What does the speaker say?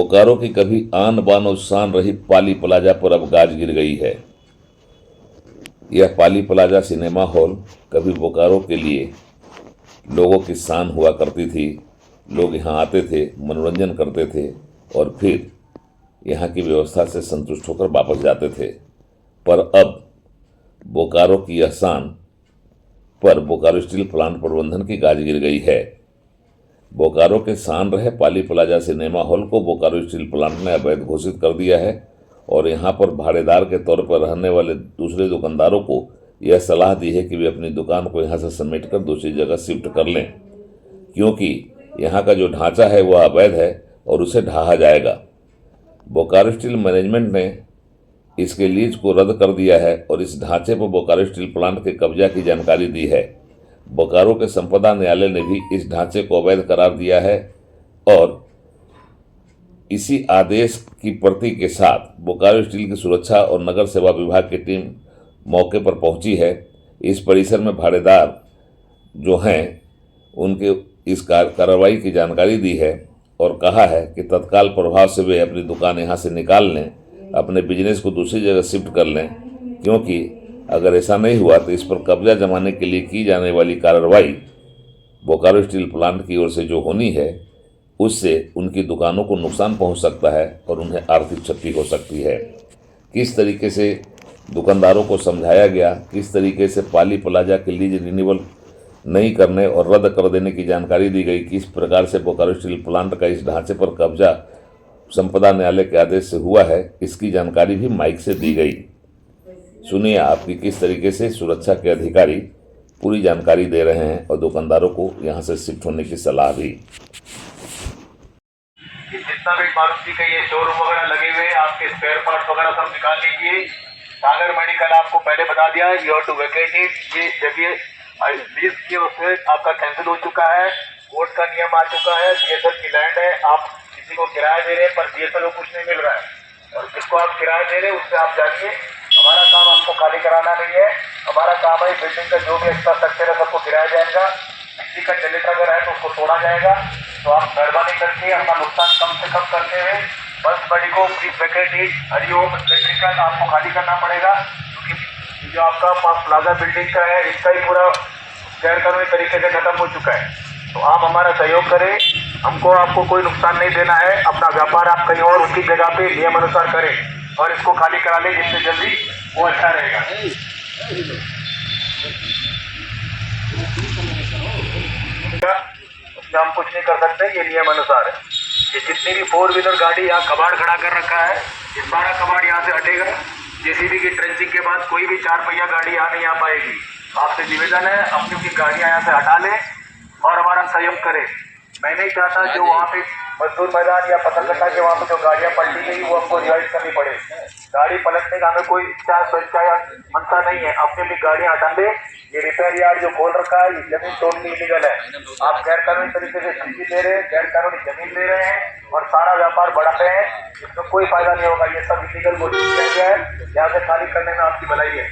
बोकारो की कभी आन बान और शान रही पाली प्लाजा पर अब गाज गिर गई है। यह पाली प्लाजा सिनेमा हॉल कभी बोकारो के लिए लोगों की शान हुआ करती थी। लोग यहाँ आते थे, मनोरंजन करते थे और फिर यहाँ की व्यवस्था से संतुष्ट होकर वापस जाते थे। पर अब बोकारो की यह शान पर बोकारो स्टील प्लांट प्रबंधन की गाज गिर गई है। बोकारो के शान रहे पाली प्लाजा सिनेमा हॉल को बोकारो स्टील प्लांट ने अवैध घोषित कर दिया है और यहाँ पर भाड़ेदार के तौर पर रहने वाले दूसरे दुकानदारों को यह सलाह दी है कि वे अपनी दुकान को यहाँ से समेटकर दूसरी जगह शिफ्ट कर लें, क्योंकि यहाँ का जो ढांचा है वह अवैध है और उसे ढहा जाएगा। बोकारो स्टील मैनेजमेंट ने इसके लीज को रद्द कर दिया है और इस ढांचे पर बोकारो स्टील प्लांट के कब्जा की जानकारी दी है। बोकारो के संपदा न्यायालय ने भी इस ढांचे को अवैध करार दिया है और इसी आदेश की प्रति के साथ बोकारो स्टील की सुरक्षा और नगर सेवा विभाग की टीम मौके पर पहुंची है। इस परिसर में भाड़ेदार जो हैं उनके इस कार्रवाई की जानकारी दी है और कहा है कि तत्काल प्रभाव से वे अपनी दुकान यहाँ से निकाल लें, अपने बिजनेस को दूसरी जगह शिफ्ट कर लें, क्योंकि अगर ऐसा नहीं हुआ तो इस पर कब्जा जमाने के लिए की जाने वाली कार्रवाई बोकारो स्टील प्लांट की ओर से जो होनी है उससे उनकी दुकानों को नुकसान पहुंच सकता है और उन्हें आर्थिक क्षति हो सकती है। किस तरीके से दुकानदारों को समझाया गया, किस तरीके से पाली प्लाजा के लीज रिन्यूअल नहीं करने और रद्द कर देने की जानकारी दी गई, किस प्रकार से बोकारो स्टील प्लांट का इस ढांचे पर कब्जा संपदा न्यायालय के आदेश से हुआ है, इसकी जानकारी भी माइक से दी गई। सुनिए आपकी किस तरीके से सुरक्षा के अधिकारी पूरी जानकारी दे रहे हैं और दुकानदारों को यहाँ से शिफ्ट होने की सलाह भी। जितना भी मारुति का ये शोरूम वगैरह लगे हुए हैं, आपके स्पेयर पार्ट्स वगैरह सब निकाल लीजिए। सागर मेडिकल आपको पहले बता दिया है, you have to vacate it. ये जगह लीज की उससे आपका कैंसिल हो चुका है, कोर्ट का नियम आ चुका है, बीएसएल की लैंड है, आप किसी को किराया दे रहे हैं पर बीएसएल को कुछ नहीं मिल रहा है और जिसको आप किराया दे रहे हैं उससे आप जानिए। हमारा काम आपको खाली कराना नहीं है, हमारा काम है बिल्डिंग का जो भी एक्स्ट्रा स्ट्रक्चर है सबको गिराया जाएगा। बिजली का जनरेटर अगर है तो उसको तोड़ा जाएगा। तो आप मेहरबानी करके अपना नुकसान कम से कम करते हुए बस बड़ी को please Venkat it. Hariom electrical आपको खाली करना पड़ेगा क्योंकि जो आपका प्लाजा बिल्डिंग का है इसका ही पूरा गैर कानूनी तरीके से खत्म हो चुका है। तो आप हमारा सहयोग करें, हमको आपको कोई नुकसान नहीं देना है। अपना व्यापार आप कहीं और उसी जगह पे नियम अनुसार करें और इसको खाली करा लें जिससे जल्दी वो अच्छा रहेगा। उसमें हम कुछ नहीं कर सकते, ये नियम अनुसार है। ये जितनी भी 4 व्हीलर गाड़ी यहाँ कबाड़ खड़ा कर रखा है, ये सारा कबाड़ यहाँ से हटेगा। जेसीबी की ट्रेंचिंग के बाद कोई भी 4 पहिया गाड़ी यहाँ नहीं आ पाएगी। आपसे निवेदन है अपनी अपनी गाड़ियाँ यहाँ से हटा लें और हमारा सहयोग करें। मैं नहीं चाहता जो वहाँ पे मजदूर मैदान या पथरकट्टा के वहाँ पे जो गाड़ियाँ पलटी गई वो हमको रिवाइज करनी पड़े। गाड़ी पलटने का हमें कोई इच्छा स्वेच्छा या मनसा नहीं है। अपनी अपनी गाड़ियाँ हटा ले। ये रिपेयर यार्ड जो खोल रखा है ये जमीन टोटली इलीगल है। आप गैर कानूनी तरीके से बिजली ले रहे हैं, गैर कानूनी जमीन ले रहे हैं और सारा व्यापार बढ़ा रहे हैं। इसमें कोई फायदा नहीं होगा। ये सब इलीगल घोषित किया गया है, यहाँ से खाली करने में आपकी भलाई है।